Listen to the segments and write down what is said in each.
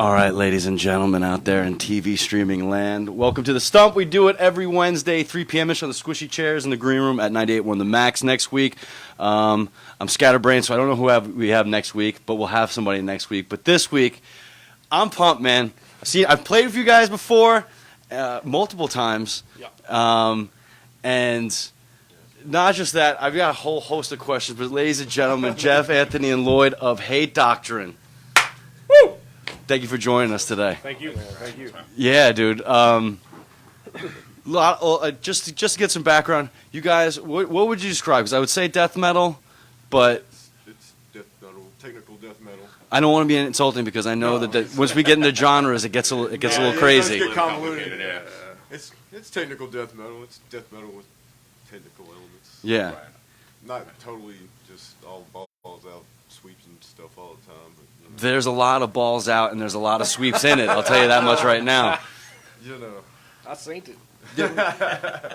All right, ladies and gentlemen out there in TV streaming land, welcome to the Stump. We do it every Wednesday, 3 p.m.-ish on the squishy chairs in the green room at 98.1 The Max. Next week, I'm scatterbrained, so I don't know who we have next week, but we'll have somebody next week. But this week, I'm pumped, man. I've played with you guys before, multiple times, and not just that, I've got a whole host of questions. But ladies and gentlemen, Jeff, Anthony, and Lloyd of Hate Doctrine. Woo! Thank you for joining us today. Thank you, man. Thank you. Yeah, dude. Just to get some background, you guys, what would you describe? Because I would say death metal, but it's death metal, technical death metal. I don't want to be insulting because I know that once we get into genres, it gets a little crazy. It gets convoluted. Yeah. It's technical death metal. It's death metal with technical elements. Yeah. Right. Not totally just all balls out sweeps and stuff all the time. But, there's a lot of balls out and there's a lot of sweeps in it. I'll tell you that much right now. You know, I synced it.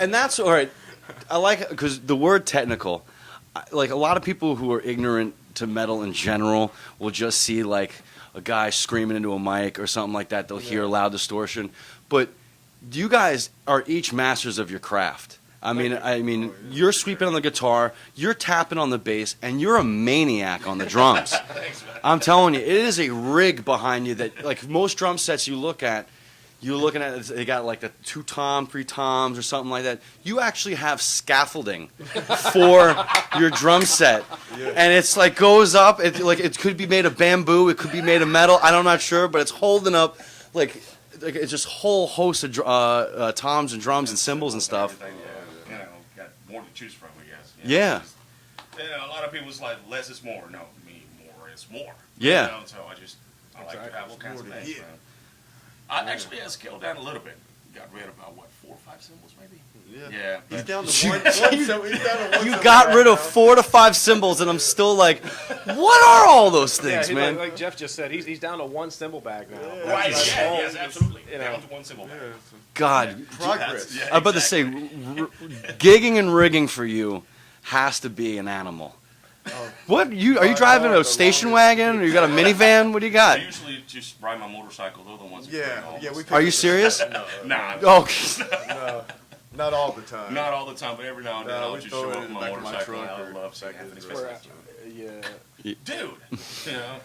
And that's all right. I like it because the word technical, like a lot of people who are ignorant to metal in general will just see like a guy screaming into a mic or something like that. They'll hear loud distortion. But you guys are each masters of your craft. I mean, you're sweeping on the guitar, you're tapping on the bass, and you're a maniac on the drums. Thanks, man. I'm telling you, it is a rig behind you that, like most drum sets you're looking at, they got like the 2 tom, 3 toms, or something like that. You actually have scaffolding for your drum set, and it's like goes up. It could be made of bamboo, it could be made of metal. I'm not sure, but it's holding up like it's just whole host of toms and drums and cymbals and stuff. Got more to choose from, I guess. Yeah. A lot of people's like less is more. No, to me, more is more. Yeah. You know, so I like to have all kinds of things. Yeah. I actually have scaled down a little bit. Got rid of about 4 or 5 symbols, maybe. Yeah. He's down to one. You got rid of 4 to 5 cymbals, and I'm still like, what are all those things, man? Like Jeff just said, he's down to 1 cymbal bag now. Right. Yes, absolutely. Down to 1 cymbal bag. God, Progress. Yeah, I'm about to say, gigging and rigging for you has to be an animal. What are you driving a station wagon, or you got a minivan? What do you I got? usually just ride my motorcycle. They're the ones. Are you serious? Nah. Oh, No, not all the time. Not all the time, but every now and then I'll just show up on my motorcycle. Trunk I love seeing Anthony's face. Dude, you know.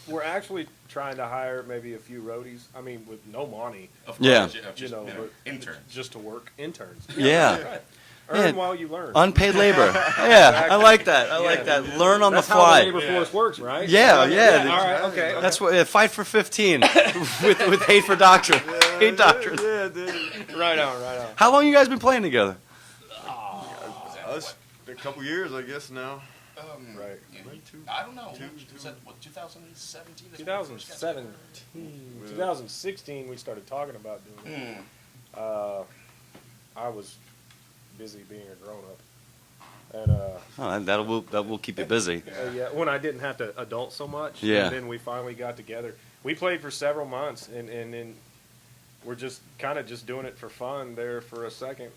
We're actually trying to hire maybe a few roadies. I mean, with no money. Of course, Yeah. Just, but interns. Just to work interns. yeah. Right. Earn while you learn. Unpaid labor. Yeah, I like that. I like that. Learn on the That's how fly. the labor force works, right? Yeah. All right. Okay. That's what. Fight for 15 with Hate for Doctrine. Hate Doctrine. Yeah, dude. Right on. How long you guys been playing together? Us, a couple years, I guess now. Right. I don't know. Was that, 2017? 2017. 2016, we started talking about doing it. I was busy being a grown-up. And That will keep you busy. when I didn't have to adult so much. Yeah. And then we finally got together. We played for several months, and then we're just kind of just doing it for fun there for a second.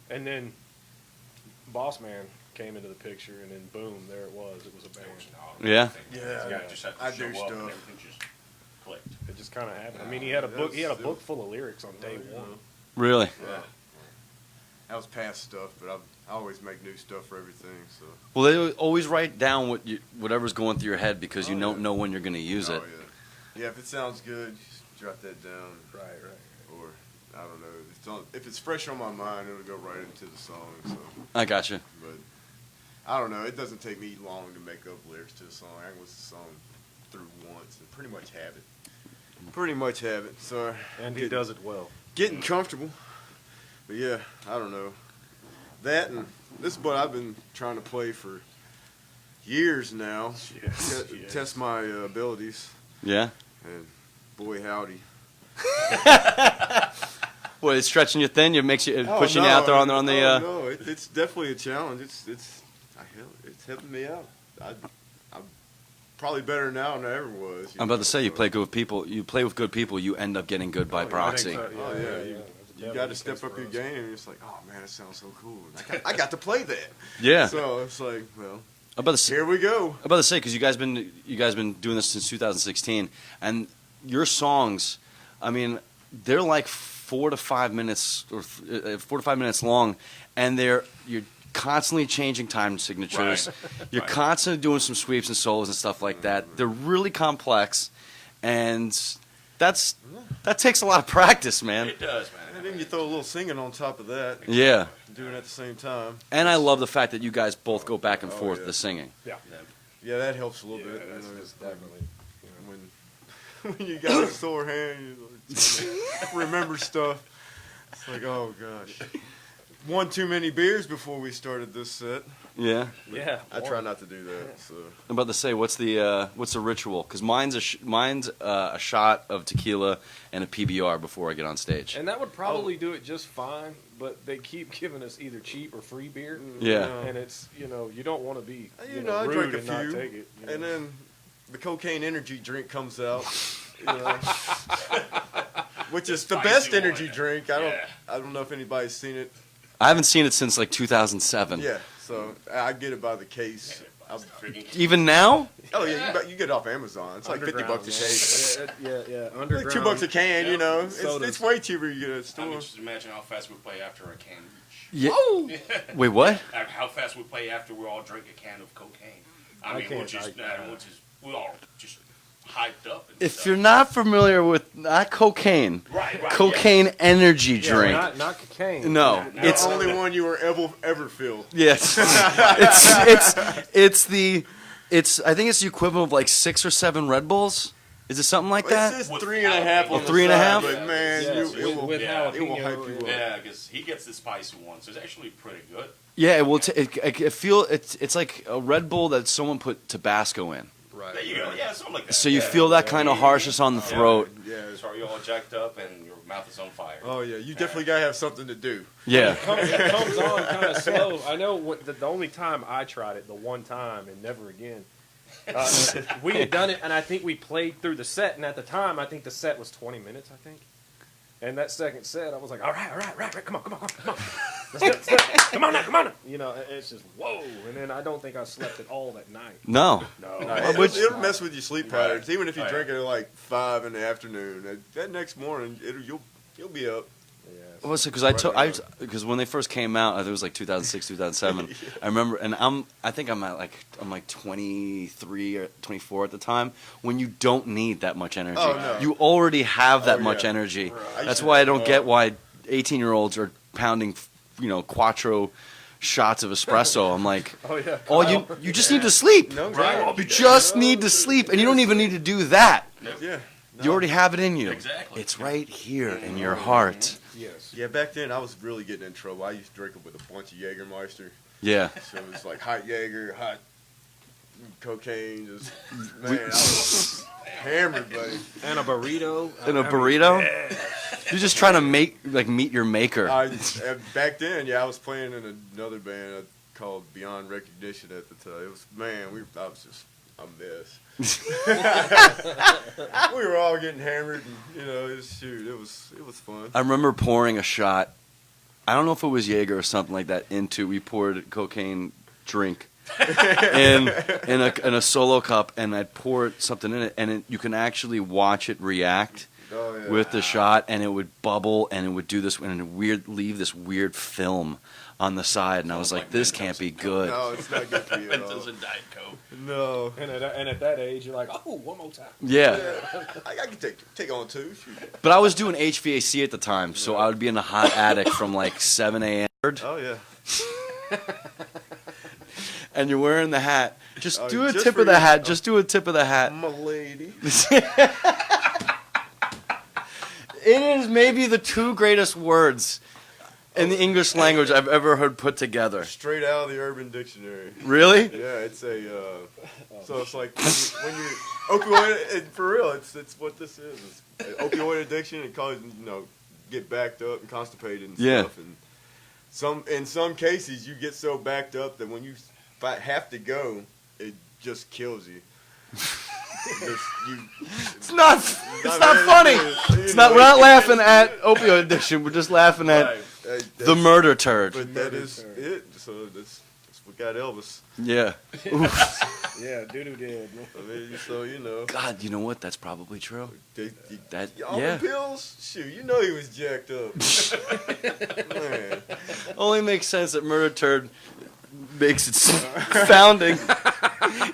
And then Boss Man came into the picture, and then boom, there it was. It was a band. Yeah. I do stuff. Everything just clicked. It just kind of happened. I mean, he had a book. He had a book full of lyrics on day one. Really? Yeah. That was past stuff, but I always make new stuff for everything. So. Well, they always write down whatever's going through your head because you don't know when you're going to use it. Yeah, if it sounds good, just jot that down. Right. Or I don't know. If it's fresh on my mind, it'll go right into the song. So. I got you. But I don't know. It doesn't take me long to make up lyrics to the song. I can listen to the song through once and pretty much have it. So. And he does it well. Getting comfortable. But yeah, I don't know. That and this is what I've been trying to play for years now. Test my abilities. Yeah. And boy, howdy. Well, it's stretching you thin. It makes you pushing you out there on the. No, it's definitely a challenge. It's helping me out. I'm probably better now than I ever was. I'm about to say you play good with people. You play with good people. You end up getting good by proxy. You got to step up your game, and it's like, oh man, it sounds so cool. I got to play that. Yeah. So it's like, well, I'm about to say, here we go. I'm about to say because you guys been doing this since 2016, and your songs, I mean, they're like 4 to 5 minutes or 4 to 5 minutes long, and you're constantly changing time signatures. Right. You're Right. constantly doing some sweeps and solos and stuff like that. They're really complex, and that takes a lot of practice, man. It does, man. And then you throw a little singing on top of that. Yeah. Doing it at the same time. And I love the fact that you guys both go back and Oh, forth yeah. the singing. Yeah. Yeah, that helps a little Yeah, bit. that's You know, just definitely. when you got a sore hand, you remember stuff. It's like, oh gosh. One too many beers before we started this set. Yeah. Yeah. I try not to do that. So I'm about to say, what's the ritual? Because mine's a shot of tequila and a PBR before I get on stage. And that would probably do it just fine, but they keep giving us either cheap or free beer. Yeah. And it's, you don't want to be I rude drank a and not few, take it. and then the cocaine energy drink comes out. You know, which is the Spicy best one. energy drink. I Yeah. don't know if anybody's seen it. I haven't seen it since like 2007. Yeah, so I get it by the case. Freaking Even now? Oh yeah, you get it off Amazon. It's like $50 a case. Yeah. Like $2 a can, Yeah. you know. Sodas. It's way cheaper to get at a I store. mean, just imagine how fast we play after a can. Yeah. Wait, what? How fast we play after we all drink a can of cocaine. I mean, we're all just hyped up. And If stuff. you're not familiar with not cocaine, right, cocaine energy Yeah, drink. not cocaine. No, The it's only one you were ever feel. yes. it's I think it's the equivalent of like 6 or 7 Red Bulls. Is it something like It that? says With 3.5 on the 3.5? side, but man, Yes, it will with yeah, it will jalapeno, hype you up. Yeah, because he gets the spicy one, so it's actually pretty good. Yeah, it will. It's like a Red Bull that someone put Tabasco in. There you go. Yeah, something like that. So you Yeah. feel that kind of harshness on the throat. Yeah. So you're all jacked up and your mouth is on fire. Oh yeah, you definitely gotta have something to do. Yeah. It comes on kind of slow. I know the only time I tried it, the one time and never again, we had done it, and I think we played through the set, and at the time, I think the set was 20 minutes, I think. And that second set, I was like, all right, come on. Let's do it. Come on now. It's just, whoa. And then I don't think I slept at all that night. No. No. It'll mess with your sleep patterns, Right. even if you Right. drink it at like 5 in the afternoon. That next morning, you'll be up. Well, because when they first came out, I think it was like 2006, 2007. I remember, and I think I'm like 23 or 24 at the time. When you don't need that much energy, Oh, no. you already have that Oh, much yeah. energy. Right. That's why I don't get why 18-year-olds are pounding, quattro shots of espresso. I'm like, Oh, yeah. oh, you just need to sleep. No, Right. You just need to sleep, and you don't even need to do that. Yeah. You already have it in you. Exactly. It's right here in your heart. Yes. Yeah, back then I was really getting in trouble. I used to drink it with a bunch of Jägermeister. Yeah. So it was like hot Jaeger, hot cocaine. Just man, I was hammered, buddy. And a burrito. In a burrito? You're just trying to meet your maker. Back then, yeah, I was playing in another band called Beyond Recognition at the time. It was I was just a mess. We were all getting hammered, and it was fun. I remember pouring a shot. I don't know if it was Jaeger or something like that. We poured a cocaine drink in a solo cup, and I'd pour something in it, and you can actually watch it react Oh, yeah. with the shot, and it would bubble, and it would do this, and it would leave this weird film on the side, and I was like, this can't be good. No, it's not good for you at It all. doesn't Diet Coke. No. And at that age, you're like, oh, one more time. Yeah. I can take on 2. Shoot. But I was doing HVAC at the time, so I would be in a hot attic from like 7 a.m. Oh yeah. And you're wearing the hat. Just Oh, do a just tip for of the you. hat. Just do a tip of the hat. My lady. It is maybe the 2 greatest words in the English language I've ever heard put together. Straight out of the Urban Dictionary. Really? Yeah, it's a. So it's like when you opioid. And for real, it's what this is. It's opioid addiction. It causes get backed up and constipated and Yeah. stuff. And in some cases, you get so backed up that when you have to go, it just kills you. It's not funny. It's not. We're not laughing at opioid addiction. We're just laughing at the murder turd. But that is it. So that's what got Elvis. Yeah. Yeah, doo-doo dead. I mean, so you know. God, you know what? That's probably true. That All yeah. the pills? Shoot, you know he was jacked up. Man. Only makes sense that Murder Turd makes its founding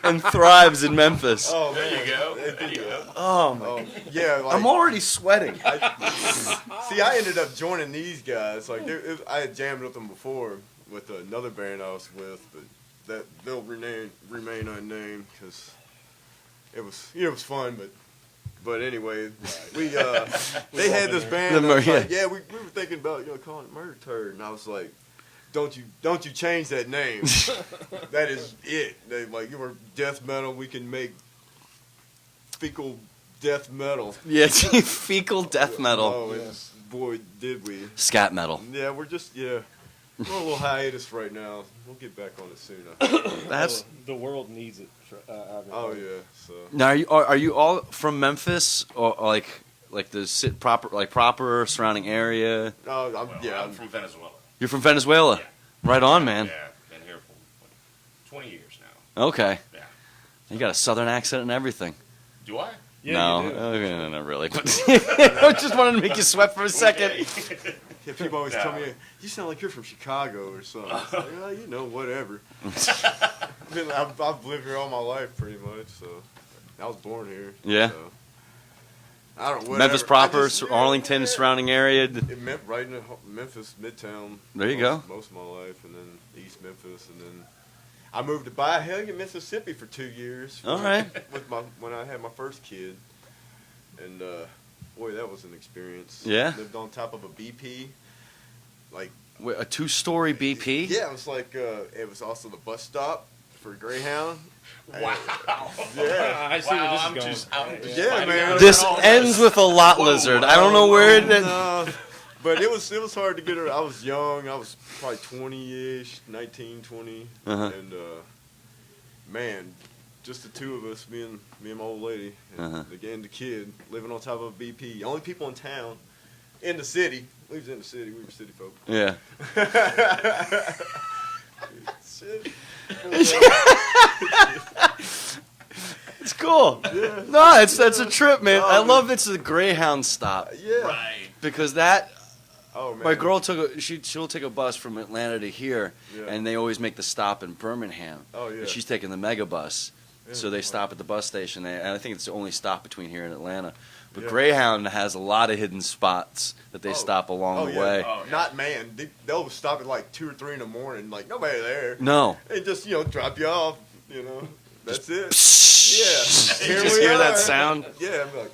and thrives in Memphis. Oh, There man. you go. There you go. Oh my! Oh, yeah, like, I'm already sweating. see, I ended up joining these guys. Like, I had jammed with them before with another band I was with, but they'll remain unnamed because it was fun. But anyway, we they had this band. The I was yeah. like, yeah, we were thinking about calling it Murder Turd, and I was like, don't you change that name? That is it. They like, you were death metal. We can make fecal death metal. Yeah, fecal death metal. Oh, and boy, did we. Scat metal. Yeah, we're on a little hiatus right now. We'll get back on it soon. That's The world needs it. Oh yeah. So now. Are you all from Memphis or like the proper surrounding area? oh, Well, yeah. I'm from Venezuela. You're from Venezuela. Yeah. Right on, man. Yeah, been here for 20 years now. Okay. Yeah. You got a southern accent and everything. Do I? Yeah, no, you do. okay, no, not really. But I just wanted to make you sweat for a second. Okay. Yeah, people always No. tell me, you sound like you're from Chicago or something. It's like, whatever. I've lived here all my life pretty much, so I was born here. Yeah. So. I don't know. Whatever. Memphis proper, I just- Arlington, yeah. surrounding area. It meant right in Memphis, Midtown. There you go. Most of my life, and then East Memphis, and then I moved to Byhalia, Mississippi for 2 years. All right. When I had my first kid, and boy, that was an experience. Yeah? Lived on top of a BP, like. Wait, a 2-story BP? Yeah, it was like it was also the bus stop for Greyhound. Wow. Yeah. I see where Wow, this is I'm going. just Yeah, finding man. out This about all ends with a lot Whoa. lizard. I don't know where it. No, but it was hard to get her. I was young. I was probably 20-ish, 19, 20, Uh-huh. and man, just the two of us, me and my old lady, and Uh-huh. again the kid living on top of a BP. Only people in town, in the city. We was in the city. We were city folk. Yeah. Shit. It's cool. Yeah. No, that's a trip, man. Oh, I man. love it's a Greyhound stop Yeah. Right. because that. Oh man. My girl she'll take a bus from Atlanta to here, Yeah. and they always make the stop in Birmingham. Oh yeah. And she's taking the mega bus, Yeah. so they stop at the bus station. And I think it's the only stop between here and Atlanta. But Yeah. Greyhound has a lot of hidden spots that they Oh. stop along Oh, the yeah. way. Oh, yeah. Not man. They'll stop at like 2 or 3 in the morning, like nobody there, No. and just drop you off. That's it. Yeah. Yeah. You Here just we hear that are. sound. Yeah, I'm like,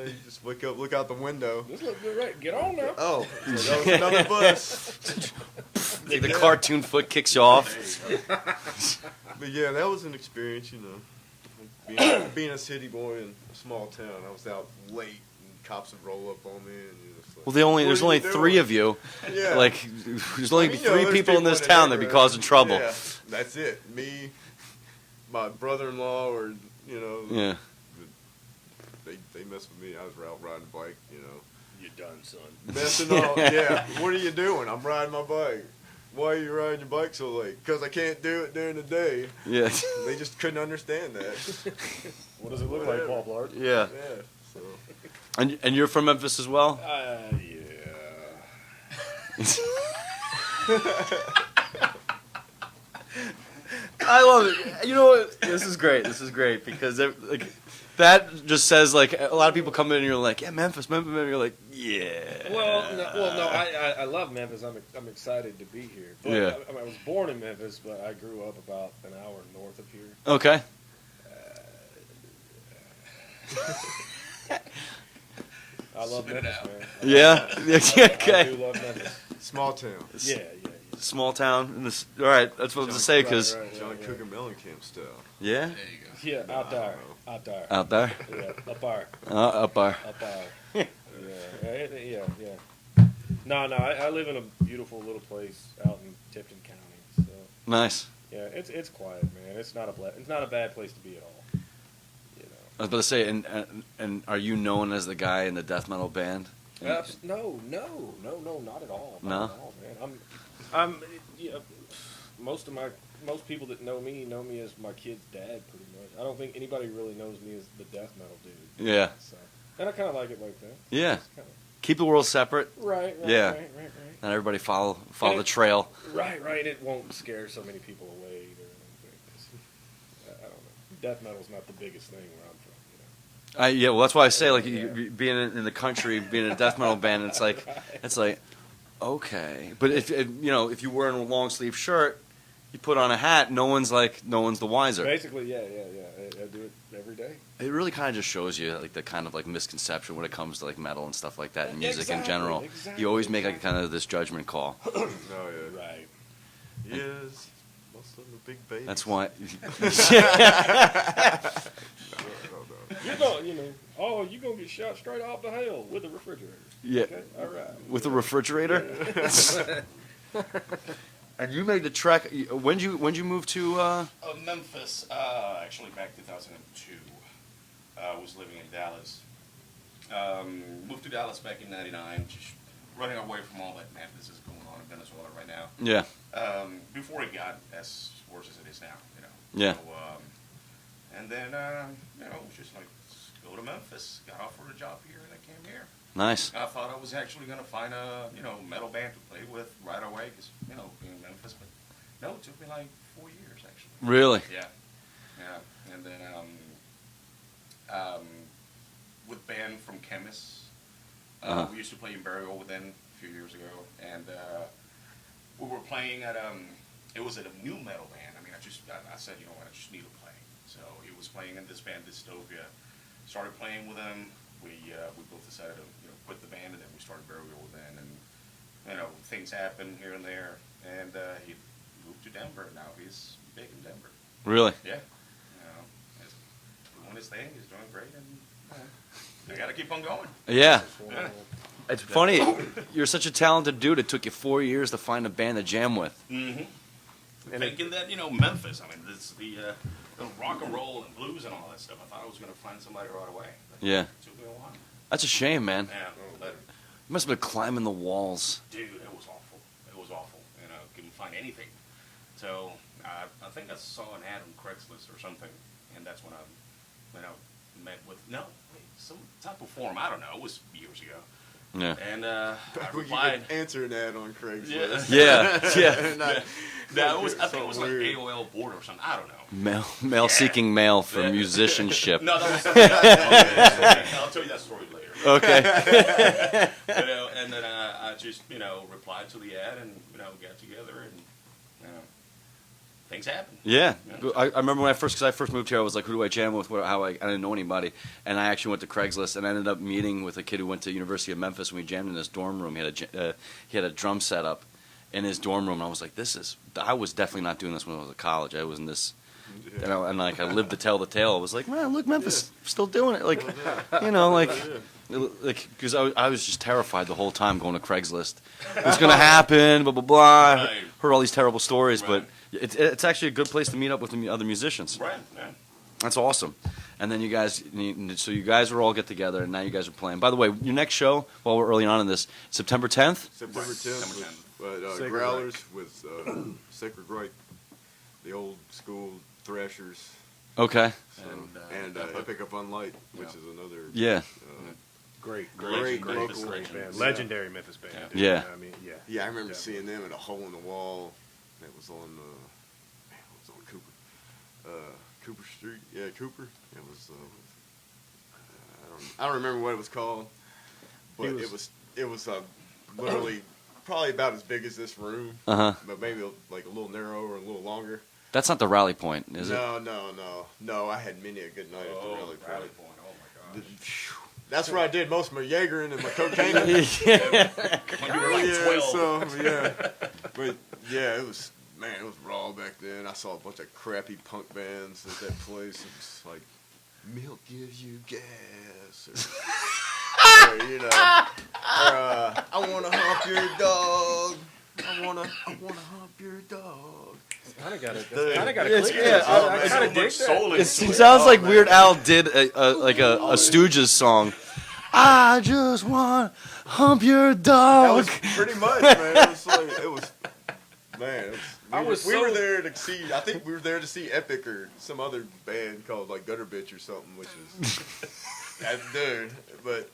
you just wake up, look out the window. This looks good, right? Get on now. Oh, that was another bus. Like the Yeah. cartoon foot kicks you off. But yeah, that was an experience, being a city boy in a small town. I was out late, and cops would roll up on me, and it's like, Well, there's "What are only you doing?" 3 of you. Yeah. Like, there's only I mean, 3 there's people in this the town that'd be neighborhood. causing trouble. Yeah, that's it. Me, my brother-in-law, or Yeah. they mess with me. I was out riding a bike, You're done, son. messing on. Yeah, what are you doing? I'm riding my bike. Why are you riding your bike so late? Because I can't do it during the day. Yeah. They just couldn't understand that. What does it look Whatever. like, Paul Blart? Yeah. Yeah. So And you're from Memphis as well? Yeah. I love it. You know what? This is great. This is great because that just says a lot of people come in and you're like, yeah, Memphis. And you're like, yeah. No. I love Memphis. I'm excited to be here. But Yeah. I was born in Memphis, but I grew up about an hour north of here. Okay. I love Spit it Memphis, out. man. Yeah. I Okay. do love Memphis. small town. Yeah. Small town. All right. That's what I was to say because Right. John Cook and Mellencamp style. yeah, There you go. Yeah, out there. Out there. out there, Yeah, up there. up there. Up there. Yeah. No, I live in a beautiful little place out in Tipton County. So Nice. yeah, it's quiet, man. It's not a bad place to be at all. I was about to say, and are you known as the guy in the death metal band? No, not at all. No? Not at all, man. I'm most of my most people that know me as my kid's dad, pretty much. I don't think anybody really knows me as the death metal dude. Yeah. So, and I kind of like it like that. Yeah. Kinda, Keep the world separate. right. Yeah. Right. Not everybody follow the trail. Right. It won't scare so many people away either. I don't know. Death metal's not the biggest thing where I'm from. Yeah, well, that's why I say, like, being in the country, being in a death metal band, it's like, okay. But if if you're wearing a long sleeve shirt, you put on a hat, no one's the wiser. Basically, yeah. I do it every day. It really kind of just shows you like the kind of like misconception when it comes to like metal and stuff like that and music in general. Exactly. You always make like kind of this judgment call. Oh yeah. Right. Yes. Most of them are big babies. That's why. No. You're gonna get shot straight off to hell with a refrigerator. Yeah. Okay, all right. With a refrigerator. And you made the trek. When'd you move to? Memphis, actually back 2002. I was living in Dallas. Moved to Dallas back in '99, just running away from all that madness that's going on in Venezuela right now. Yeah. Before it got as worse as it is now, Yeah. So, and then, just like, go to Memphis. Got offered a job here, and I came here. Nice. I thought I was actually going to find a, metal band to play with right away, because, being in Memphis, but no, it took me like 4 years, actually. Really? Yeah. And then, with band from Chemists, we used to play in Burial with them a few years ago, and we were playing at, it was at a new metal band. I mean, I said, I just need to play. So he was playing in this band, Dystopia. Started playing with him. We both decided to quit the band, and then we started Burial then, and things happen here and there, and he moved to Denver. Now he's big in Denver. Really? Yeah, he's doing his thing. He's doing great, and I got to keep on going. Yeah. Yeah. It's funny. You're such a talented dude. It took you 4 years to find a band to jam with. Mm-hmm. And thinking that Memphis. I mean, this the rock and roll and blues and all that stuff. I thought I was going to find somebody right away. But Yeah. it took me a while. That's a shame, man. Yeah, but You must have been climbing the walls. dude, it was awful. It was awful. Couldn't find anything. So I think I saw an ad on Craigslist or something, and that's when I met with some type of forum. I don't know. It was years ago. Yeah. And I We replied. could answer an ad on Craigslist. Yeah. I think it was like AOL board or something. I don't know. Male seeking male for musicianship. No, that was something else. I'll tell you that story later. Okay. And then I just replied to the ad and got together and things happened. Yeah. I remember when I first moved here, I was like, who do I jam with? I didn't know anybody. And I actually went to Craigslist and I ended up meeting with a kid who went to University of Memphis, and we jammed in his dorm room. He had a drum set up in his dorm room, and I was like, I was definitely not doing this when I was at college. I was in this, and I lived to tell the tale. I was like, man, look, Memphis, still doing it. Like, because I was just terrified the whole time going to Craigslist. It's going to happen, blah, blah, blah. Right. Heard all these terrible stories, Right. but it's actually a good place to meet up with the other musicians. Right. Yeah. That's awesome. And then you guys were all get together, and now you guys are playing. By the way, your next show, while we're early on in this, September 10th? September 10th. September 10th. With Growlers with Sacred Right, the old school Thrashers, Okay. and Epic Up on Light, which is another Yeah. Great local Memphis band. Legendary Memphis band. Yeah. dude. Yeah. I mean, yeah. Yeah, I remember Definitely. seeing them at a hole in the wall. That was on it was on Cooper, Cooper Street. Yeah, Cooper. It was. I don't remember what it was called, but it was literally probably about as big as this room, but maybe like a little narrower, a little longer. That's not the rally point, is it? No. I had many a good night at the Rally Point. Rally Point. Oh my gosh. That's where I did most of my Jaegering and my cocaine. When you were like 12. But yeah, it was raw back then. I saw a bunch of crappy punk bands at that place. It was like, milk gives you gas, or I wanna hump your dog. I wanna hump your dog. Kind of got it. The- Kind of got It's- it. yeah, I kind of dig Much soul that. It sounds like Weird Al did a Stooges song. I just want to hump your That dog. was pretty much, man. It was We were there to see. I think we were there to see Epic or some other band called like Gutter Bitch or something, which is that dude. But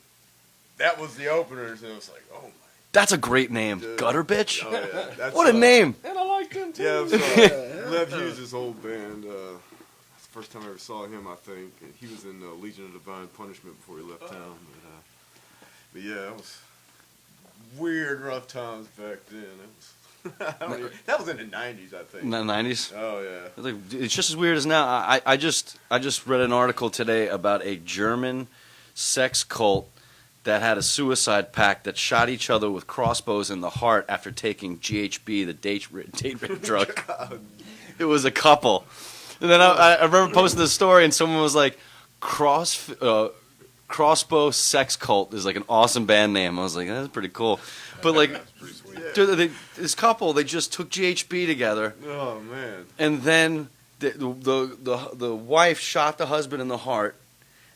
that was the openers, and it was like, oh my. That's a great name, Dude. Gutter Bitch. Oh, yeah. That's, What a name! And I liked him too. Yeah, it was, Lev Hughes' old band. It's the first time I ever saw him, I think. And he was in Legion of Divine Punishment before he left town. But yeah, it was weird, rough times back then. That was in the 90s, I think. In the 90s. Oh, yeah. Like, it's just as weird as now. I just read an article today about a German sex cult that had a suicide pact that shot each other with crossbows in the heart after taking GHB, the date rape drug. It was a couple. And then I remember posting this story, and someone was like, Crossbow Sex Cult is like an awesome band name. I was like, that's pretty cool. But like, this couple, they just took GHB together. Oh, man. And then the wife shot the husband in the heart,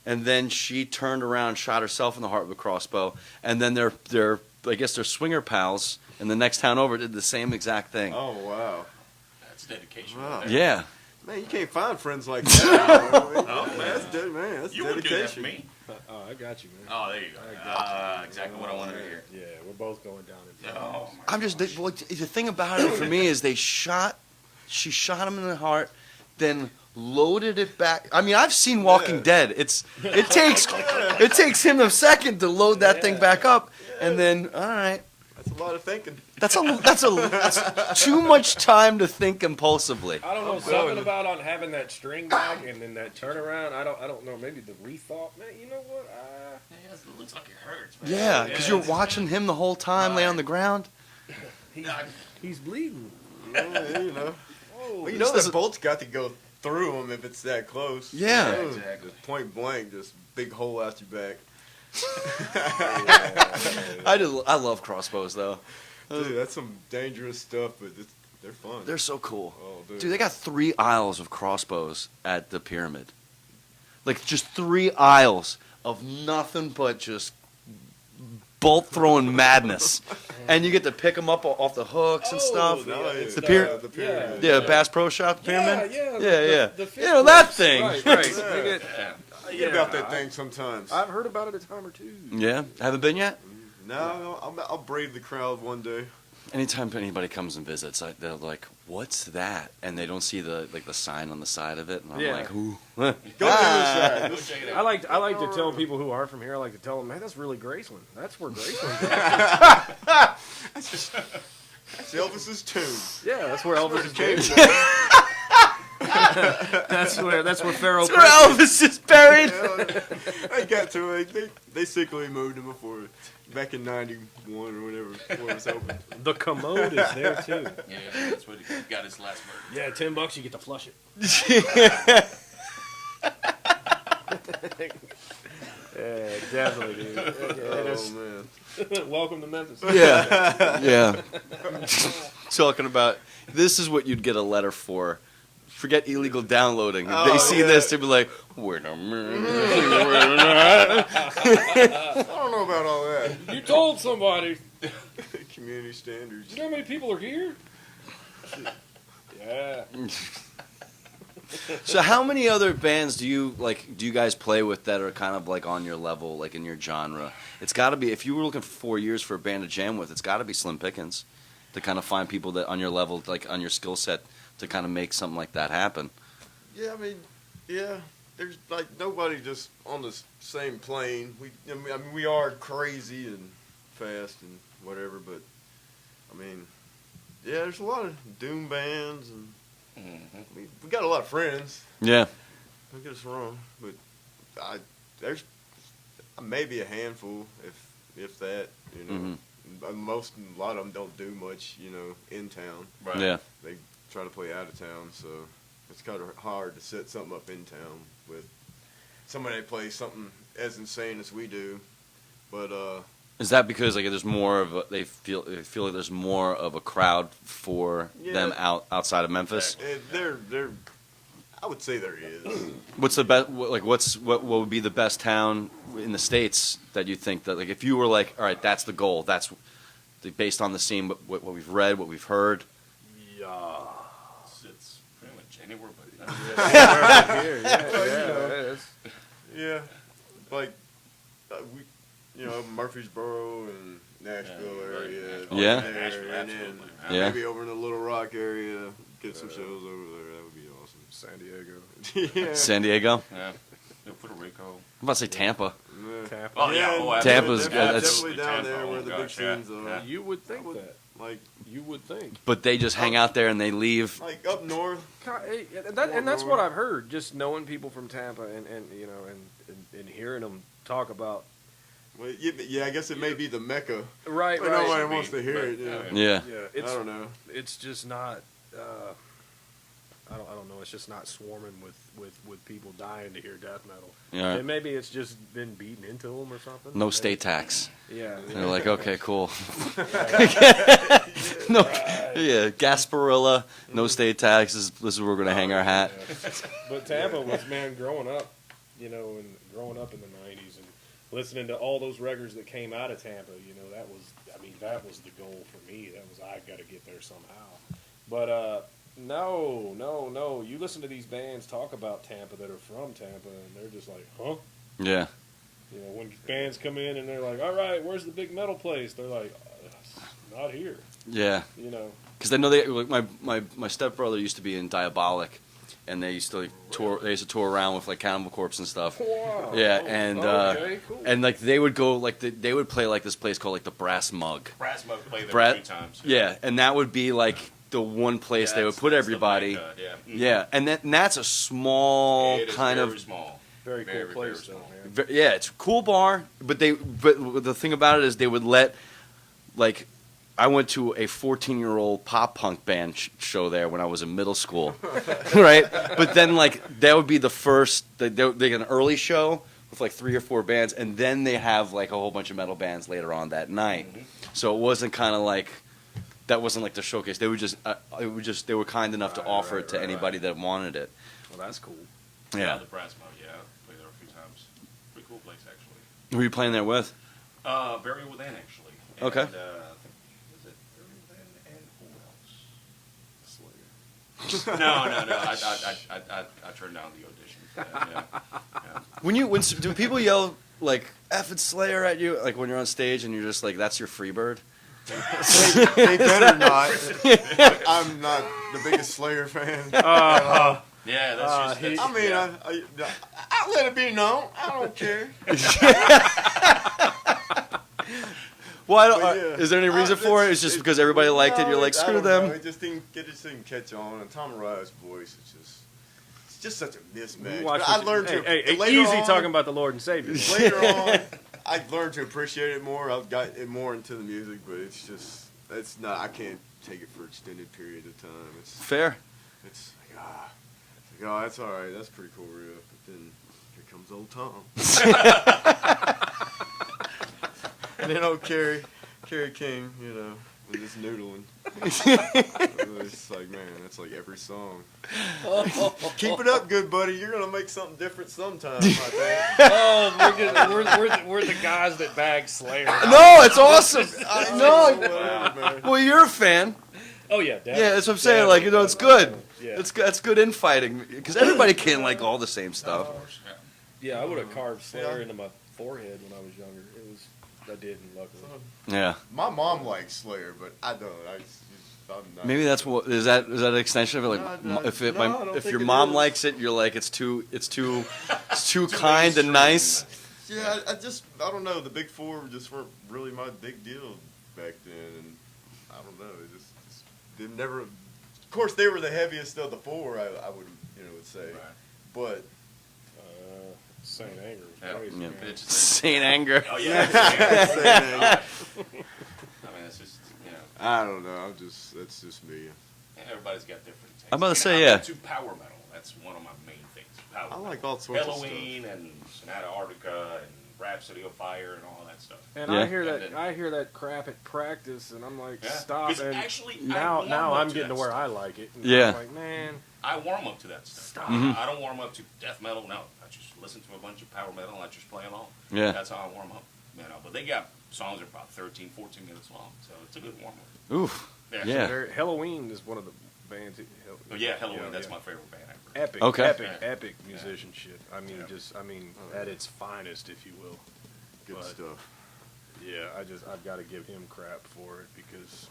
and then she turned around, shot herself in the heart with a crossbow, and then they're I guess they're swinger pals in the next town over did the same exact thing. Oh, wow. That's dedication. Wow. Yeah. Man, you can't find friends like that. Oh, man. That's You would do that for dedication. me. Oh, I got you, man. Oh, there you go. Exactly what I wanted to hear. Yeah, we're both going down in Oh, my I'm just the thing about it for me is she shot him in the heart, then loaded it back. I mean, I've seen Walking Dead. It takes him a second to load that thing back up, and then all right. That's a lot of thinking. That's too much time to think impulsively. I don't know, something about on having that string back and then that turnaround. I don't know. Maybe the rethought. Man, you know what? Yeah, it looks like it hurts, man. Yeah, because you're watching him the whole time lay on the ground. He's bleeding. Yeah, you know. Oh, Well, you know that bolt's got to go through him if it's that close. Yeah. You know, Exactly. Just point blank, just big hole out your back. I love crossbows though. Dude, that's some dangerous stuff, but they're fun. They're so cool. Oh, dude. Dude, they got 3 aisles of crossbows at the pyramid. Like just 3 aisles of nothing but just bolt throwing madness, and you get to pick them up off the hooks and stuff. No, It's the pyramid. Yeah, Bass Pro Shop pyramid. Yeah. Yeah. The You know that thing. Right. Yeah. I get about that I- thing sometimes. I've heard about it a time or two. Yeah, haven't been yet. No, I'll brave the crowd one day. Anytime anybody comes and visits, they're like, "What's that?" And they don't see the sign on the side of it, and I'm Yeah. like, "Ooh." Go to the other Go side. check it I out. like to tell people who aren't from here. I like to tell them, man, that's really Graceland. That's where Graceland is. That's Elvis's tomb. Yeah, that's where Elvis is buried. That's where Pharaoh. That's where Elvis is buried. I got to it. They secretly moved him before, back in '91 or whatever, before it was open. The commode is there too. Yeah, that's what he got his last word. Yeah, $10 you get to flush it. Yeah, definitely, dude. Oh man. Welcome to Memphis. Yeah. Talking about this is what you'd get a letter for. Forget illegal downloading. If they Oh, see yeah. this, they'd be like, "Wait a minute." I don't know about all that. You told somebody. Community standards. You know how many people are here? Yeah. So, how many other bands do you guys play with that are kind of like on your level, like in your genre? It's got to be, if you were looking for 4 years for a band to jam with, it's got to be slim pickings to kind of find people that on your level, like on your skill set, to kind of make something like that happen. Yeah, I mean, yeah. There's like nobody just on the same plane. I mean, we are crazy and fast and whatever, but I mean, yeah, there's a lot of doom bands and we got a lot of friends. Yeah. Don't get us wrong, but there's maybe a handful, if that, you know. A lot of them don't do much, you know, in town. Right. Yeah. They try to play out of town, so it's kind of hard to set something up in town with somebody that plays something as insane as we do. But Is that because like there's more of they feel like there's more of a crowd for them outside of Memphis? they're I would say there is. What's the best? What would be the best town in the States that you think that, like, if you were like, all right, that's the goal. That's based on the scene, what we've read, what we've heard. Yeah. anywhere but Here, Yeah, like we, Murfreesboro and Nashville area. Yeah. there, Nashville, and then absolutely. Yeah. maybe over in the Little Rock area, get some shows over there. That would be awesome. San Diego, Yeah. San Diego. Yeah. Puerto Rico. I'm about to say Tampa. Yeah. Tampa. Oh, yeah. Oh, Tampa's- definitely that's- down Tampa. there where Oh, the gosh, big yeah. scenes are. Yeah. You would think that. Like You would think. But they just hang out there and they leave. like up north. And that's what I've heard. Just knowing people from Tampa and hearing them talk about. Well, yeah, I guess it may be the Mecca, Right, but right. nobody Should wants be, to hear but, it. Yeah. Yeah. Yeah, I don't know. it's just not. I don't know. It's just not swarming with people dying to hear death metal. Yeah. And maybe it's just been beaten into them or something. No state tax. Yeah. And they're like, okay, cool. No, yeah, Gasparilla, no state tax. This is where we're gonna hang our hat. But Tampa was, man, growing up in the '90s and listening to all those records that came out of Tampa. That was the goal for me. That was I got to get there somehow. But no. You listen to these bands talk about Tampa that are from Tampa, and they're just like, huh? Yeah. When bands come in and they're like, all right, where's the big metal place? They're like, not here. Yeah. Because I know my stepbrother used to be in Diabolic, and they used to tour. They used to tour around with like Cannibal Corpse and stuff. Wow. Yeah, and okay, cool. and like they would go they would play like this place called like the Brass Mug. Brass Mug played there a few times. Yeah, and that would be like the one place they would put that's the everybody. Mecca, yeah. Mhm. Yeah, and that's a small It is kind very of small. Very cool Very, place, very though, small. man. yeah, it's a cool bar, but the thing about it is they would let like. I went to a 14-year-old pop punk band show there when I was in middle school, right? But then, like, that would be the first. They get an early show with like 3 or 4 bands, and then they have like a whole bunch of metal bands later on that night. Mm-hmm. So it wasn't kind of like that. Wasn't like the showcase. They would just they were kind enough to offer it to anybody that wanted it. Well, that's cool. Yeah. The Brass Mug, yeah. Played there a few times. Pretty cool place, actually. Who were you playing there with? Burial Within, actually. Okay. And, was it Burial Within and who else? Slayer. No. I turned down the audition for that, yeah. When do people yell like "effing Slayer" at you, like when you're on stage and you're just like, "That's your Freebird"? They better not. I'm not the biggest Slayer fan. Yeah, that's just... I mean, I let it be known. I don't care. Well, But yeah. is there any reason for it? It's just because everybody liked it. You're like, I screw don't them. know. It just didn't catch on. And Tom Araya's voice is just such a mismatch. Watch But I what learned you- to hey, later easy on, talking about the Lord and Savior. Later on, I learned to appreciate it more. I've got it more into the music, but it's not. I can't take it for an extended period of time. Fair. It's like, oh, that's all right. That's a pretty cool riff. But then here comes old Tom. And then old Kerry King, with his noodling. It's like, man, that's like every song. Keep it up, good buddy. You're gonna make something different sometime, I think. Oh, we're the guys that bag Slayer. No, it's awesome. No. Whatever, man. Well, you're a fan. Oh yeah, definitely. Yeah, that's what I'm saying. Like, it's good. Yeah. That's good infighting because everybody can't like all the same stuff. Yeah, I would have carved Slayer into my forehead when I was younger. I didn't, luckily. Yeah. My mom likes Slayer, but I don't. I'm not. Maybe that's what is that an extension of it? Like, No, if I don't if think your it mom is. likes it, you're like it's too kind and nice. Yeah, I don't know. The big four just weren't really my big deal back then, and I don't know. It just they never. Of course, they were the heaviest of the four. I would say, Right. but Saint Anger was Yeah. crazy, Yeah. man. It's just- Saint Anger. Oh, yeah. Saying, I mean, it's just, I don't know. That's just me. everybody's got different tastes. I'm about to say, I'm yeah. into power metal. That's one of my main things. Power I metal. like all sorts of stuff. Halloween and Sonata Arctica and Rhapsody of Fire and all that stuff. And Yeah. I hear that crap at practice, and I'm like, Yeah. stop. 'Cause And actually, I now warm up I'm to getting to that where stuff. I like it. And Yeah. I'm like, man, I warm up to that stuff. Stop. Mhm. I don't warm up to death metal. No, I just listen to a bunch of power metal and I just play along. Yeah. That's how I warm up. But they got songs that are about 13, 14 minutes long, so it's a good warm up. Oof. Yeah. Halloween is one of the band. Oh, yeah, Halloween. That's my favorite band ever. Epic, Okay. epic musicianship. I mean, at its finest, if you will. Good But, stuff. Yeah, I've got to give him crap for it because.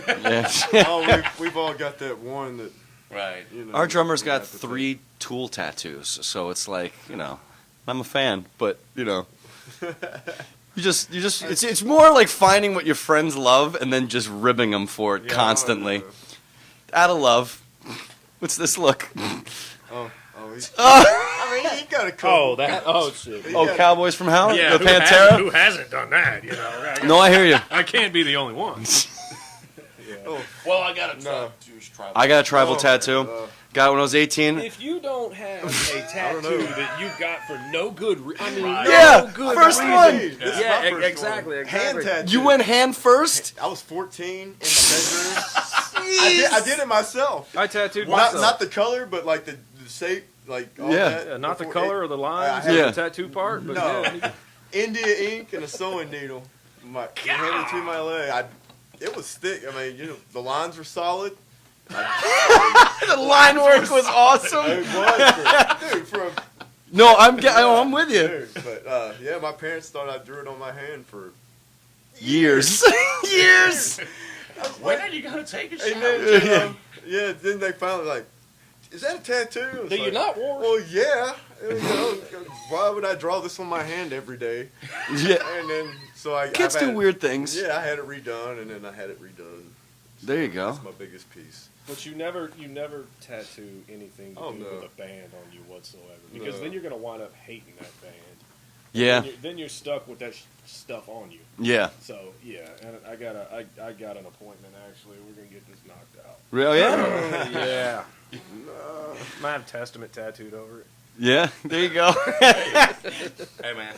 Yeah. Oh, we've all got that one that, Right. you know. Our drummer's we got have to 3 Tool tattoos, so it's like, you know, I'm a fan, but you know, it's more like finding what your friends love and then just ribbing them for it Yeah, constantly. take- Out of love. What's this look? Oh, I mean, he got a couple. Shit. He Oh, got- Cowboys from Hell? Yeah, The Pantera? who hasn't done that? You know, No, I hear you. I can't be the only one. Oh, Well, I got a No. tribal. I got a tribal Oh, tattoo. Got it when I was 18. If you don't have a know. tattoo that you got for no good, I mean, Right. no Yeah, good first reason. one. This is my Yeah, first exactly, one. exactly. Hand tattoo. You went hand first? I was 14 in my bedroom. I did it myself. I tattooed Not, myself. not the color, but like the shape, like all Yeah. that. Yeah, not the Before color or the lines, I or Yeah. the tattoo part, but No. yeah. India ink and a sewing needle. Handed to my leg. It was thick. I mean, you know, the lines were solid. The line work was awesome. It was, dude, from No, I'm with you. dude. But yeah, my parents thought I drew it on my hand for Years. Years. When are you gonna take a And shower? then, yeah, then they finally like, is that a tattoo? It's Do you like, not, War? Well, yeah. You know, why would I draw this on my hand every day? Yeah. And then, so I Kids I've do had- weird things. Yeah, I had it redone, and then I had it redone. There you go. That's my biggest piece. But you never tattoo anything to Oh, do no. with a band on you whatsoever, because No. then you're gonna wind up hating that band. Yeah. Then you're stuck with that stuff on you. Yeah. So yeah, and I got an appointment actually. We're gonna get this knocked out. Real? Yeah. Yeah. Might have Testament tattooed over it. Yeah. There you go. Hey, man.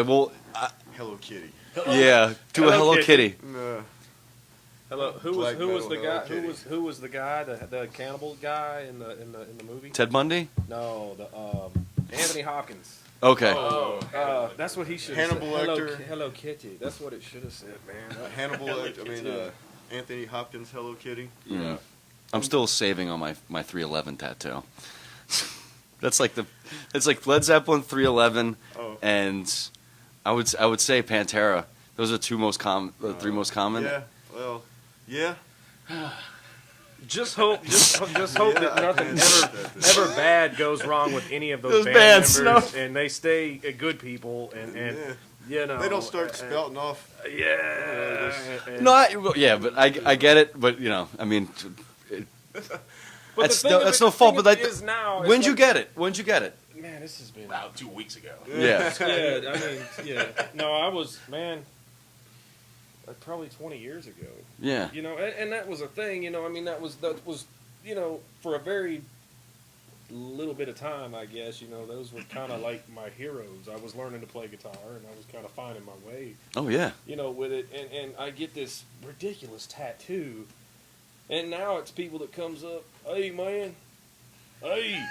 Well, Hello Kitty. yeah. Do a Hello Hello Kitty. No. Hello, who was Black the metal guy? Hello Kitty. Who was the guy? The cannibal guy in the movie? Ted Bundy? No, the Anthony Hopkins. Okay. Oh, That's what he should have Hannibal said. Lecter. Hello Kitty. That's what it should have said, man. Hannibal, Anthony Hopkins Hello Kitty. Mm. I'm still saving on my 311 tattoo. It's like Led Zeppelin 311 Oh. and I would say Pantera. Those are the three most common. Yeah. Well. Yeah. Just hope Yeah, that I nothing can understand that. ever bad goes wrong with any of those Those band bands, members, no. and they stay good people, and Yeah. you know They don't start spouting off. Yeah. and- No, but I get it. But you know, I mean, but that's the thing that's of it- no fault. the But thing is now, when'd you get it? When'd you get it? Man, this has been. about 2 weeks ago. Yeah. Yeah, I mean, yeah. No, I was probably 20 years ago. Yeah. You know, and that was a thing. You know, I mean, that was you know, for a very little bit of time, I guess. You know, those were kind of like my heroes. I was learning to play guitar, and I was kind of finding my way. Oh yeah. You know, with it, and I get this ridiculous tattoo, and now it's people that comes up, hey man, hey,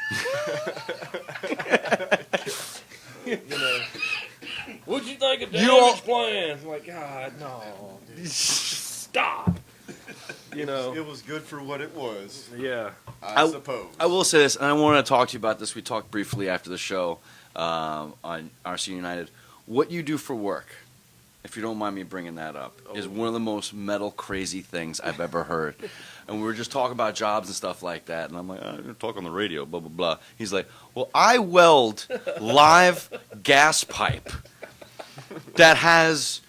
you know, what'd you think of Damage Plan? I'm like, God, no, dude. Stop. You know, It was good for what it was, yeah. I suppose. I will say this, and I want to talk to you about this. We talked briefly after the show on RC United. What you do for work, if you don't mind me bringing that up, is one of the most metal crazy things I've ever heard. And we were just talking about jobs and stuff like that, and I'm like, I'm going to talk on the radio, blah, blah, blah. He's like, well, I weld live gas pipe that has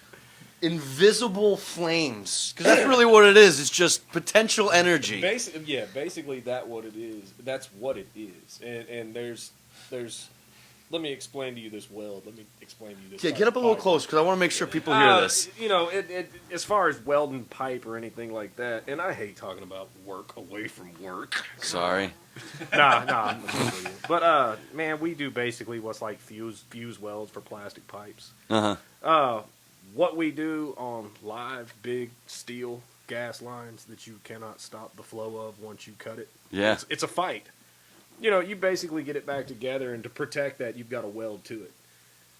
invisible flames. Because that's really what it is. It's just potential energy. Basically that what it is. That's what it is. And there's. Let me explain to you this weld. Let me explain to you this. Yeah, get up a little pipe. close, because I want to make sure people hear this. You know, as far as welding pipe or anything like that, and I hate talking about work away from work. Sorry. Nah. I'm not with you. But man, we do basically what's like fuse welds for plastic pipes. Uh-huh. What we do on live big steel gas lines that you cannot stop the flow of once you cut it. Yeah. It's a fight. You know, you basically get it back together, and to protect that, you've got to weld to it.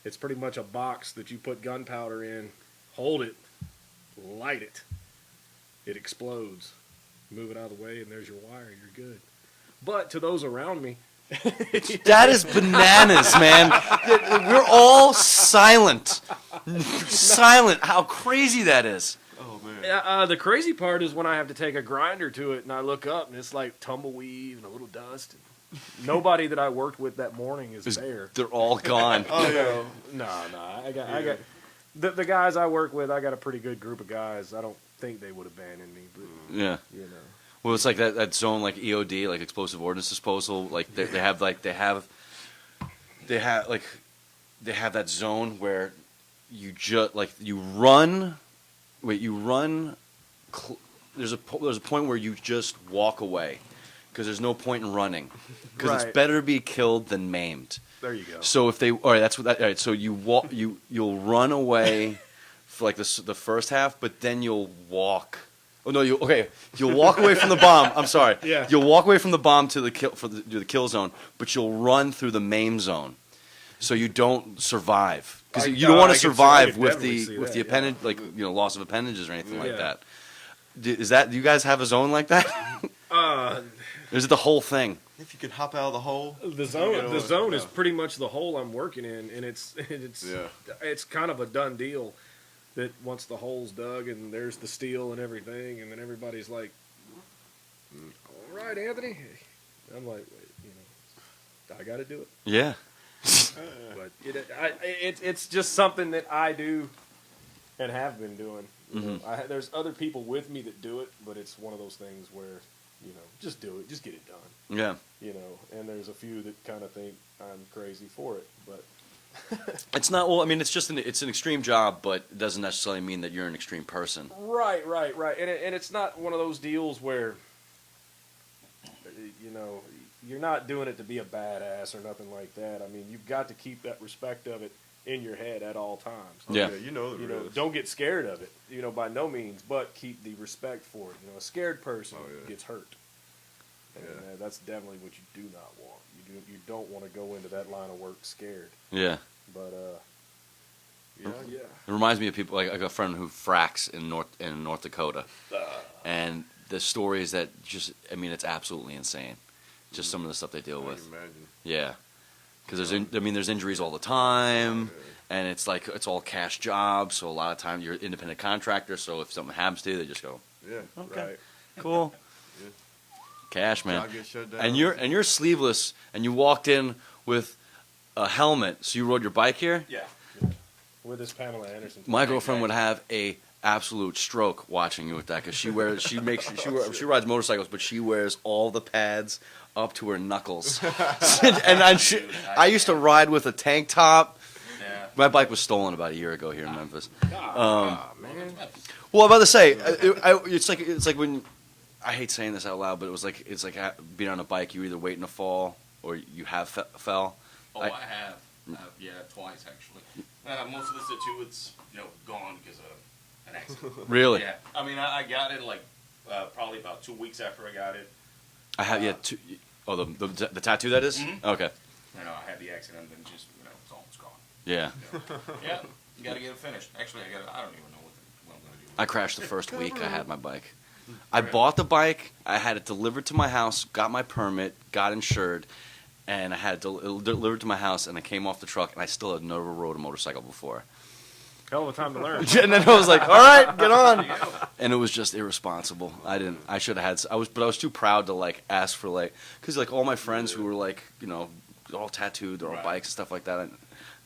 It's pretty much a box that you put gunpowder in, hold it, light it. It explodes. Move it out of the way, and there's your wire. You're good. But to those around me, That is bananas, man. We're all silent. Silent. How crazy that is. Oh man. the crazy part is when I have to take a grinder to it, and I look up, and it's like tumbleweed and a little dust. Nobody that I worked with that morning is there. They're all gone. Oh yeah. No. I got the guys I work with. I got a pretty good group of guys. I don't think they would abandon me, but Yeah. you know. Well, it's like that zone, like EOD, like explosive ordnance disposal. Like they have that zone where you just like you run. Wait, you run. There's a point where you just walk away because there's no point in running because Right. it's better to be killed than maimed. There you go. So if they, all right, that's what that. All right, so you walk, you'll run away for like the first half, but then you'll walk. Oh no, you'll walk away from the bomb. I'm sorry. Yeah. You'll walk away from the bomb to the kill zone, but you'll run through the maim zone, so you don't survive because you don't want to survive with the appendage, like loss of appendages or anything like Yeah. that. Is that? Do you guys have a zone like that? Or is it the whole thing? If you could hop out of the hole. The zone Yeah. is pretty much the hole I'm working in, and it's kind of a done deal. That once the hole's dug and there's the steel and everything, and then everybody's like, "All right, Anthony." I'm like, I got to do it. Yeah. But it's just something that I do and have been doing. You know, there's other people with me that do it, but it's one of those things where just do it, just get it done. Yeah. And there's a few that kind of think I'm crazy for it, but. It's not. Well, I mean, it's an extreme job, but it doesn't necessarily mean that you're an extreme person. Right. And it's not one of those deals where, you're not doing it to be a badass or nothing like that. I mean, you've got to keep that respect of it in your head at all times. Yeah. You know the risks. Don't get scared of it, by no means, but keep the respect for it. A scared person gets hurt. And that's definitely what you do not want. You don't want to go into that line of work scared. Yeah. But It reminds me of people like a friend who fracks in North Dakota, and the stories that it's absolutely insane. Just some of the stuff they deal with. Imagine. Yeah, because there's injuries all the time, and it's like it's all cash jobs. So a lot of times you're an independent contractor. So if something happens to you, they just go, Yeah. okay, Right. cool, Yeah. cash, man. Job gets shut down. And you're sleeveless, and you walked in with a helmet. So you rode your bike here. Yeah. With this Pamela Anderson. My girlfriend would have a absolute stroke watching you with that because she rides motorcycles, but she wears all the pads up to her knuckles. And I used to ride with a tank top. Yeah. My bike was stolen about a year ago here in Memphis. Man. Well, I'm about to say it's like when I hate saying this out loud, but it's like being on a bike. You either waiting to fall or you have fell. Oh, I have. Yeah, twice actually. Most of the too, it's gone because of an accident. Really? Yeah. I mean, I got it like probably about 2 weeks after I got it. I have two. Oh, the tattoo that is? Mhm. Okay. I had the accident and just it's almost gone. Yeah. Yeah. You got to get it finished. Actually, I don't even know what I'm going to do. I crashed the first week I had my bike. I bought the bike. I had it delivered to my house. Got my permit. Got insured. And I had it delivered to my house, and I came off the truck, and I still had never rode a motorcycle before. Hell of a time to learn. And then I was like, "All right, get on." And it was just irresponsible. I should have had. But I was too proud to ask for because all my friends who were all tattooed, they're all bikes and stuff like that. I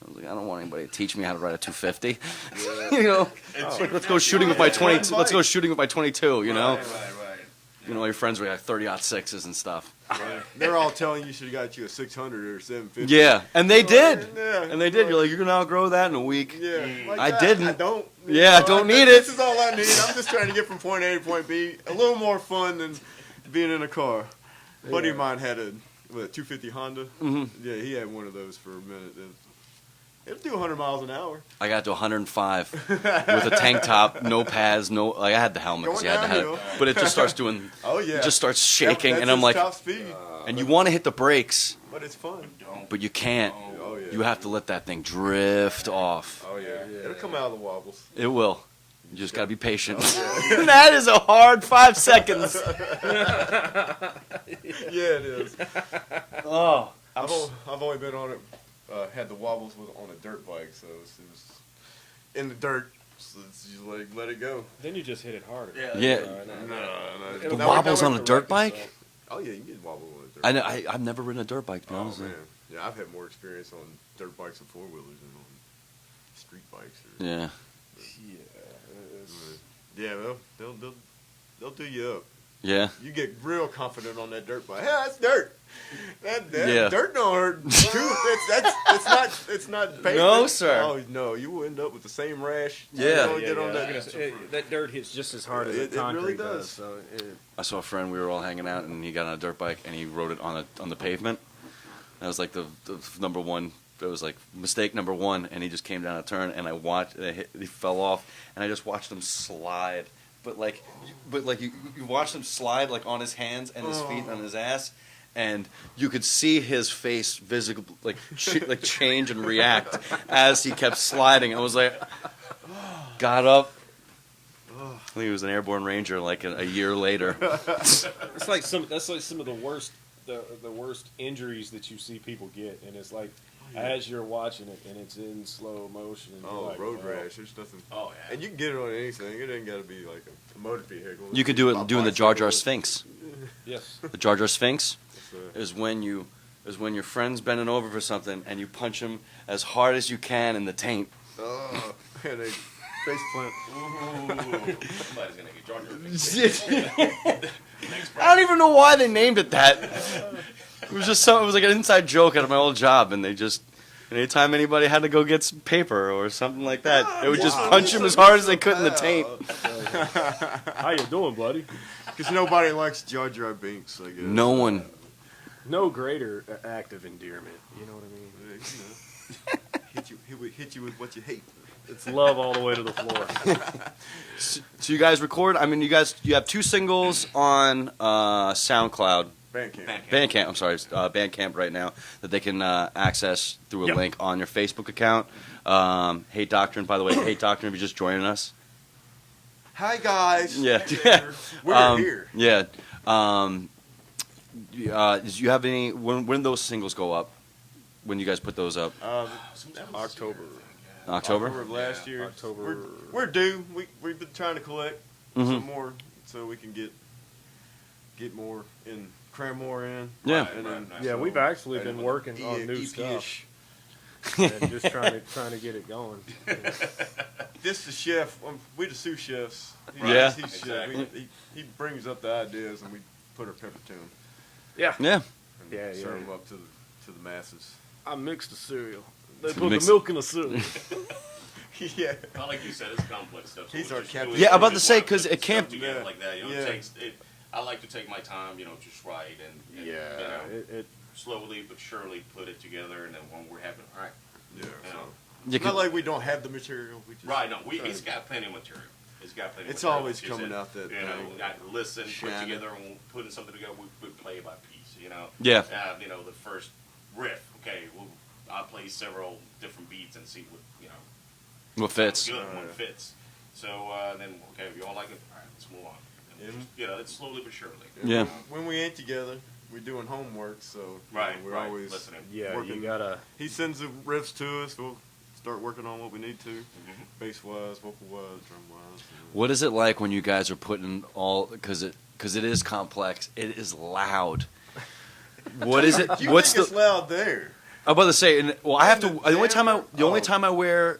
was like, I don't want anybody to teach me how to ride a 250. Let's go shooting with my 22. Let's go shooting with my 22. Right. All your friends were 30-06s and stuff. They're all telling you should have got you a 600 or 750. Yeah, and they did. Yeah. And they did. You're like, you're gonna outgrow that in a week. Yeah. I didn't. I don't. Yeah, I don't need it. This is all I need. I'm just trying to get from point A to point B. A little more fun than being in a car. A buddy of mine had a 250 Honda. Mm-hmm. Yeah, he had one of those for a minute. It'll do 100 miles an hour. I got to 105 with a tank top, no pads, no. I had the helmet because you had to have it, but it just starts doing. Oh yeah. It just starts shaking, That's and I'm his like, top speed. and you want to hit the brakes, But it's fun. but you can't. Oh yeah. You have to let that thing drift off. Oh yeah. It'll come out of the wobbles. It will. You just gotta be patient. Oh, That is a hard 5 seconds. Yeah, it is. Oh, I've only been on it, had the wobbles on a dirt bike, so it was in the dirt. So it's just let it go. Then you just hit it harder. Yeah. No. The Now wobbles we on have a to dirt wreck bike? itself. Oh yeah, you can get wobble on a dirt. I know. I've never ridden a dirt bike. To be Oh honest. man, yeah, I've had more experience on dirt bikes and 4-wheelers than on street bikes. Yeah. Yeah, well, they'll do you up. Yeah. You get real confident on that dirt bike. Yeah, that's dirt. That Yeah. dirt don't hurt. It's not pavement. No, sir. Oh no, you will end up with the same rash. Yeah. You get on that. That dirt hits just as hard as It the concrete really does. So I saw a friend. We were all hanging out, and he got on a dirt bike, and he rode it on the pavement. That was like the number one. It was like mistake number one, and he just came down a turn, and I watched. He fell off, and I just watched him slide. But you watched him slide like on his hands and his feet on his ass, and you could see his face visibly like change and react as he kept sliding. I was like, got up. I think he was an airborne ranger like a year later. that's like some of the worst the worst injuries that you see people get, and it's like as you're watching it and it's in slow motion. And you're like, road rash. There's nothing. Oh yeah. And you can get it on anything. It ain't got to be like a motor vehicle. You could do it doing the Jar Jar Sphinx. Yes. The Jar Jar Sphinx It's, is when your friend's bending over for something and you punch him as hard as you can in the taint. and they face plant. Ooh, somebody's gonna get Jar Jar. I don't even know why they named it that. It was just it was like an inside joke out of my old job, and they just anytime anybody had to go get some paper or something like that, they would just punch him as hard as they could in the taint. How you doing, buddy? Because nobody likes Jar Jar Binks, I guess. No one. No greater act of endearment. You know what I mean? He would hit you with what you hate. It's love all the way to the floor. So you guys record? I mean, you have 2 singles on SoundCloud. Bandcamp. I'm sorry, Bandcamp right now that they can access through a link on your Facebook account. Hate Doctrine, by the way. Hate Doctrine, if you're just joining us. Hi guys. Yeah. We're here. Yeah. Do you have any? When those singles go up? When you guys put those up? October. October of last year. October. We're due. We've been trying to collect some more so we can get more in, cram more in. Yeah. And then, Yeah, we've actually been working on new stuff and just trying to get it going. This the chef. We the sous chefs. Yeah. He's chef. He brings up the ideas and we put our pepper to him. Yeah. And Yeah, serve yeah. them up to the masses. I mixed the cereal. They put Mix- the milk in the cereal. Yeah. Not like you said, it's complex stuff. So He's we our just captain. do it. Yeah, I'm about We to just say, wanna 'cause put it can't- stuff together Yeah. like that. You know, Yeah. it takes it. I like to take my time, just right and you know, it slowly but surely put it together, and then when we're having, all right, Yeah. you So. know, It's not like we don't have the material. We just right? No, try he's to- got plenty of material. He's got plenty. It's of material. always just coming out that you know, thing. I listen, put Shining. together, and putting something together. We play by piece. You know. Yeah. You know, the first riff. Okay, I'll play several different beats and see what What fits? good one fits. So then, okay, if you all like it, all right, let's move on. And Yeah. just, you know, it's slowly but surely. Yeah. When we ain't together, we're doing homework, so you Right, know, we're right. always Listening. Yeah, working. you gotta. He sends the riffs to us. We'll start working on what we need to, Mm-hmm. bass wise, vocal wise, drum wise. What is it like when you guys are putting all because it is complex? It is loud. What is it? You What's think the? it's loud there? I'm about to say. Well, I have to. In the The only time jam? I wear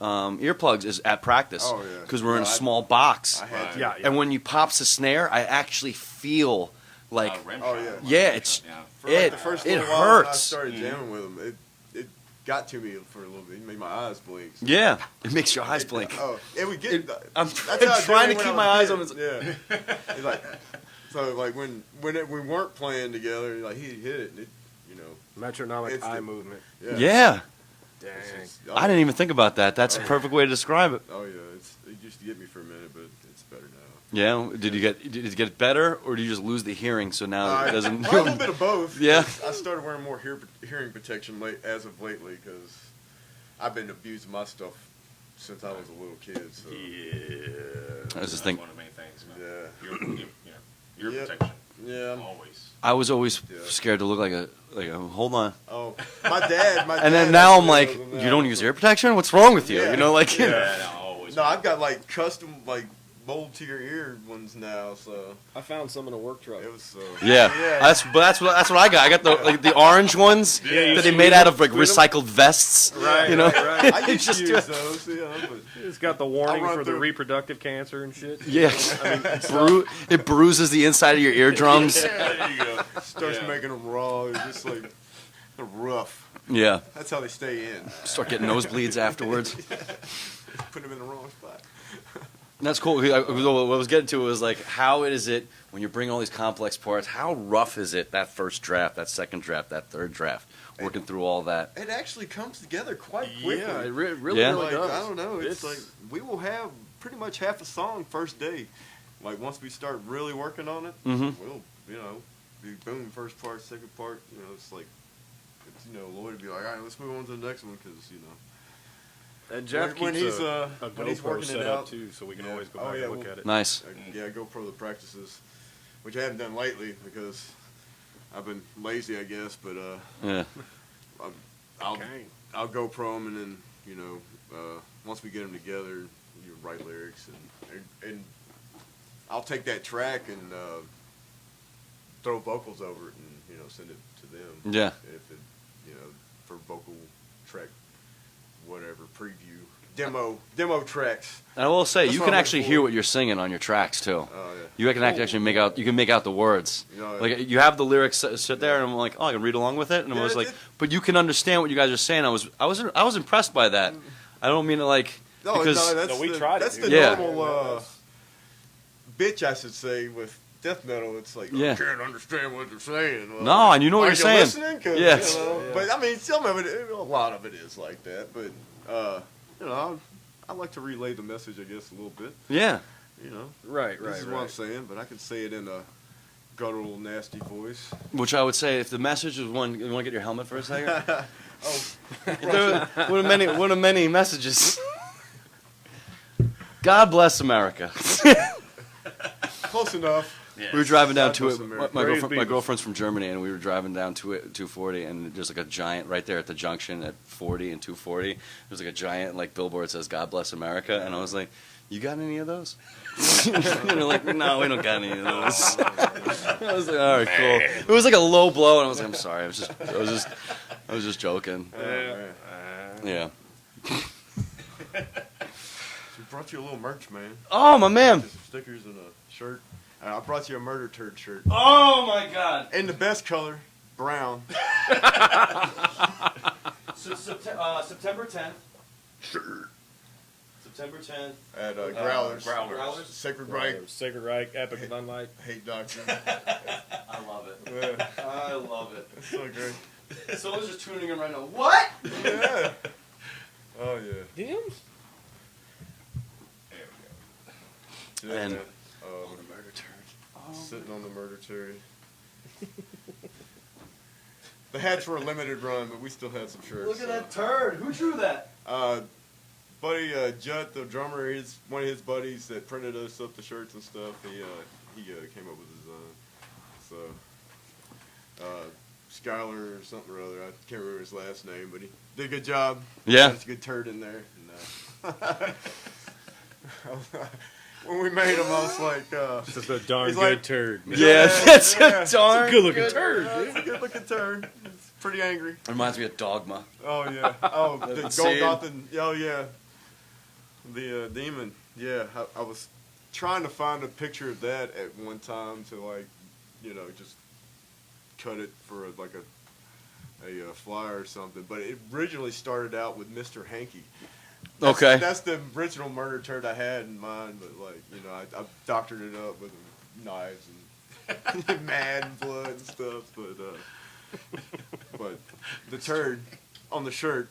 earplugs is at practice. Oh, yeah. Because we're in a No, small box. I had Right. to. Yeah, And when you pops the snare, I actually feel like Rim Oh, shot. yeah. yeah, it's Yeah. For like it the first it little while when I hurts. started jamming with him. It got to me for a little bit. It made my eyes blink. Yeah, it makes your eyes blink. Oh, and we get. I'm that's how I did trying it to when keep I my was eyes a on kid. Yeah. He's like, so like when we weren't playing together, like he hit it, and it, you know. Metronomic It's eye the- movement. Yeah. Yeah, Dang. I didn't even think about that. That's a perfect way to describe it. Oh yeah, it used to get me for a minute, but it's better now. Yeah, did it get better, or did you just lose the hearing? So now it doesn't. A little bit of both. Yeah. I started wearing more hearing protection as of lately because I've been abusing my stuff since I was a little kid. So I was just thinking. One of the main things. yeah, Your Yep. protection. yeah. Always. I was always Yeah. scared to look like a hold on. Oh, my dad. And then now I'm like, you don't use ear protection? What's wrong with you? Yeah. You know, like Yeah, always. No, I've got like custom like mold to your ear ones now. So I found some in a work truck. it was. Yeah, that's what I got. I got the orange ones Yeah, that they made out of like recycled vests. Right, You know, right. I used Just to do use it. those. Yeah, but It's got the warning I'll run for the through- reproductive cancer and shit. Yeah, it bruises the inside of your eardrums. There you go. starts Yeah. making them raw. It's just like they're rough. Yeah, That's how they stay in. start getting nosebleeds afterwards. Put them in the wrong spot. That's cool. What I was getting to was like, how is it when you bring all these complex parts? How rough is it that first draft, that second draft, that third draft, working through all that? It actually comes together quite quickly. Yeah, it really, Yeah. really Like, does. I don't know. It's like we will have pretty much half a song first day. Like once we start really working on it, Mhm. we'll be boom first part, second part. It's like Lloyd would be like, all right, let's move on to the next one because And Jeff when keeps he's a when he's GoPro working set it up out too, so we can Yeah. always go Oh, back yeah, and look well- at it. Nice. GoPro the practices, which I haven't done lately because I've been lazy, I guess. But Yeah. I'll Okay. I'll GoPro them and then once we get them together, you write lyrics and I'll take that track and throw vocals over it and send it to them. Yeah. If it for vocal track, whatever preview demo tracks. And I will say, That's you what can I'm actually looking hear for. what you're singing on your tracks too. Oh yeah. You can actually make out. You can make out the words. Like you have the lyrics sit there, and I'm like, oh, I can read along with it, and I Yeah, was like, it- but you can understand what you guys are saying. I was impressed by that. I don't mean to like No, because that's No, we the, tried it, that's dude. the Yeah. normal bitch, I should say, with death metal. It's like, Yeah. I can't understand what they're saying. Well, No, and you know what are you're saying. Listening? 'Cause, Yes. Yeah. But I mean, some of it, a lot of it is like that. But I like to relay the message, I guess, a little bit. yeah, Right, This is what I'm saying, but I can say it in a guttural, nasty voice. which I would say if the message is one, you want to get your helmet for a second. Oh, One of many messages. God bless America. close enough. Yes. We were driving down God to bless it. America. My girlfriend's from Germany, and we were driving down to it 240, and there's like a giant right there at the junction at 40 and 240. There's like a giant like billboard that says "God bless America," and I was like, "You got any of those?" And they're like, "No, we don't got any of those." I was like, "All right, cool." It was like a low blow, and I was like, "I'm sorry, I was just joking." Oh, man. Yeah. We brought you a little merch, man. Oh my man. Just some stickers and a shirt. And I brought you a Murder Turd shirt. Oh my God. In the best color, brown. September 10th. September 10th. At Growlers. Growlers. Sacred Right. Sacred Reich, Epic of Unlight. Hate Doctrine. I love it. Yeah, I love it. it's so great. Someone's just tuning in right now. What? Yeah. Oh, yeah. Dims? Yeah, And- man. What a murder turd. Sitting on the Murder Turd. The hats were a limited run, but we still had some shirts. Look at that turd. Who drew that? Buddy Judd, the drummer, one of his buddies that printed us up the shirts and stuff. He came up with his Skylar or something or other. I can't remember his last name, but he did a good job. Yeah. That's a good turd in there. And, when we made him, I was like, Just a darn He's good like- turd. Man. Yeah, that's Yeah. a darn Good looking turd, "Yeah, dude. it's a good looking turd. It's pretty angry. Reminds me of Dogma. Oh yeah. Oh, the That scene. Golgothan. Oh yeah. The demon. Yeah. I was trying to find a picture of that at one time to just cut it for a flyer or something. But it originally started out with Mr. Hanky. Okay. That's the original murder turd I had in mind, but I doctored it up with knives and mad and blood and stuff. But the turd on the shirt,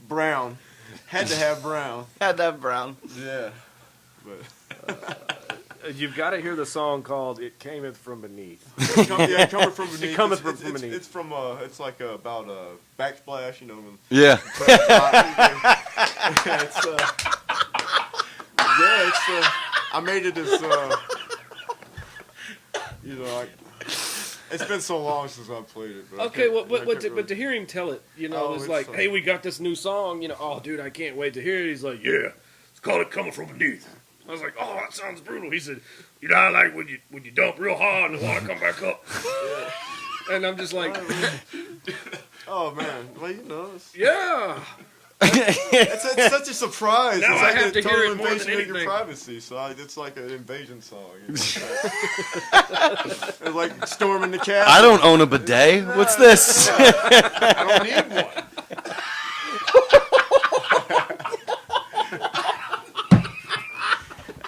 brown, had to have brown. Had that brown. Yeah, but You've got to hear the song called "It Cameth from Beneath." Yeah, coming from beneath. It cometh It's- from it's- beneath. It's from it's like about backsplash, you know. When Yeah. it's yeah, it's I made it as you know, it's been so long since I played it. But Okay, well, I can't but to hear him tell it, you know, Oh, it's it's like, so- hey, we got this new song, you know, oh, dude, I can't wait to hear it. He's like, yeah, it's called "It Coming From Beneath." I was like, oh, that sounds brutal. He said, you know, like when you dump real hard and the water come back up. And I'm just like, Oh man, well you know, yeah. it's such a surprise. Now it's I like have a to hear total it more than invasion of your anything. privacy. So it's like an invasion song. You know? It's like storming the castle. I don't own a bidet. What's this? I don't need one.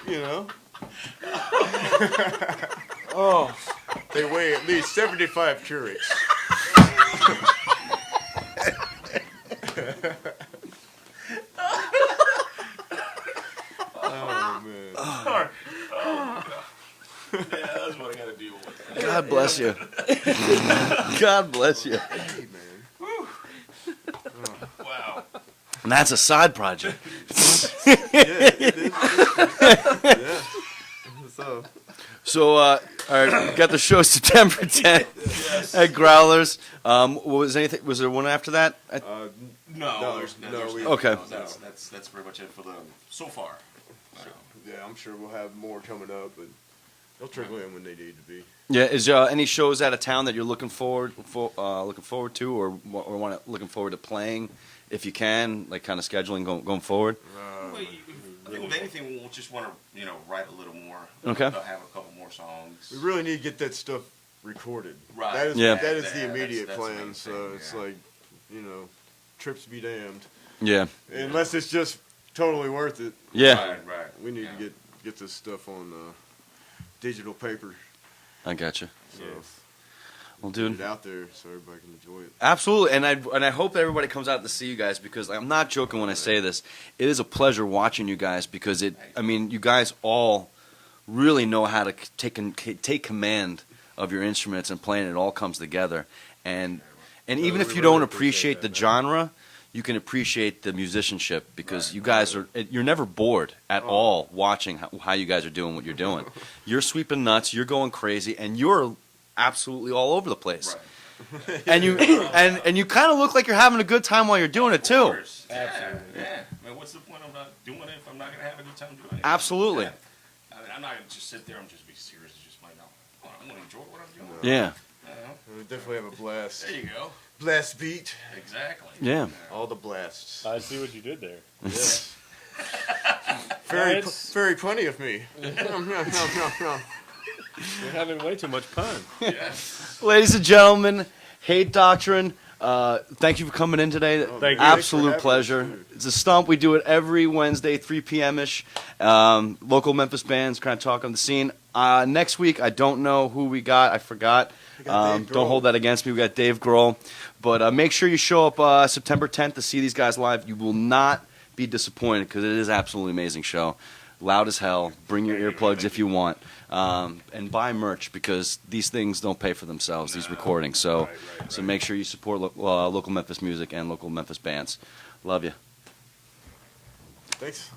You know? Oh, They weigh at least 75 carats. Oh, man. Yeah, that's what I got to deal with. God bless you. God bless you. Hey, man. Wow. And that's a side project. Yeah, it is. Yeah. So, So, all right, got the show September 10th at Growlers. Was there one after that? No, No, there's no, there's we- no. Okay. That's pretty much it for the so far. yeah, I'm sure we'll have more coming up, but they'll trickle in when they need to be. Yeah, is there any shows out of town that you're looking forward to, or looking forward to playing, if you can, like kind of scheduling going forward? Well, I think if anything, we'll just want to write a little more. Okay. Have a couple more songs. We really need to get that stuff recorded. Right. That is, Yeah. that is the Yeah, immediate that's the plan. main So thing, it's yeah. like, trips be damned. Yeah, Unless it's just totally worth it. yeah, Right. We need Yeah. to get this stuff on digital paper. I got you. So Well, get dude, it out there so everybody can enjoy it. absolutely, and I hope that everybody comes out to see you guys, because I'm not joking when I say this. It is a pleasure watching you guys, because you guys all really know how to take command of your instruments and playing. It all comes together, and even if we you really don't appreciate appreciate the that, genre, you can appreciate the musicianship, because you guys you're never bored at all watching how you guys are doing what you're doing. You're sweeping nuts, you're going crazy, and you're absolutely all over the place. Right. And you you kind of look like you're having a good time while you're doing it Of too. course. Absolutely. Yeah. I mean, what's the point of not doing it if I'm not going to have a good time doing it? Absolutely. Yeah. I mean, I'm not going to just sit there and just be serious and just like, no, I'm going to enjoy what I'm doing. Yeah. We definitely have a blast. There you go. Blast beat. Exactly. Yeah. All the blasts. I see what you did there. Very, it's- very plenty of me. You're having way too much fun. Yes. Ladies and gentlemen, Hate Doctrine. Thank you for coming in today. Thank you. Absolute pleasure. It's a Stump. We do it every Wednesday, 3 p.m. ish. Local Memphis bands, kind of talk on the scene. Next week, I don't know who we got. I forgot. got Dave Don't Grohl. hold that against me. We got Dave Grohl. But make sure you show up September 10th to see these guys live. You will not be disappointed, because it is an absolutely amazing show. Loud as hell. Bring your earplugs if you want. And buy merch, because these things don't pay for themselves, these recordings. So, so make sure you support local Memphis music and local Memphis bands. Love you. Thanks.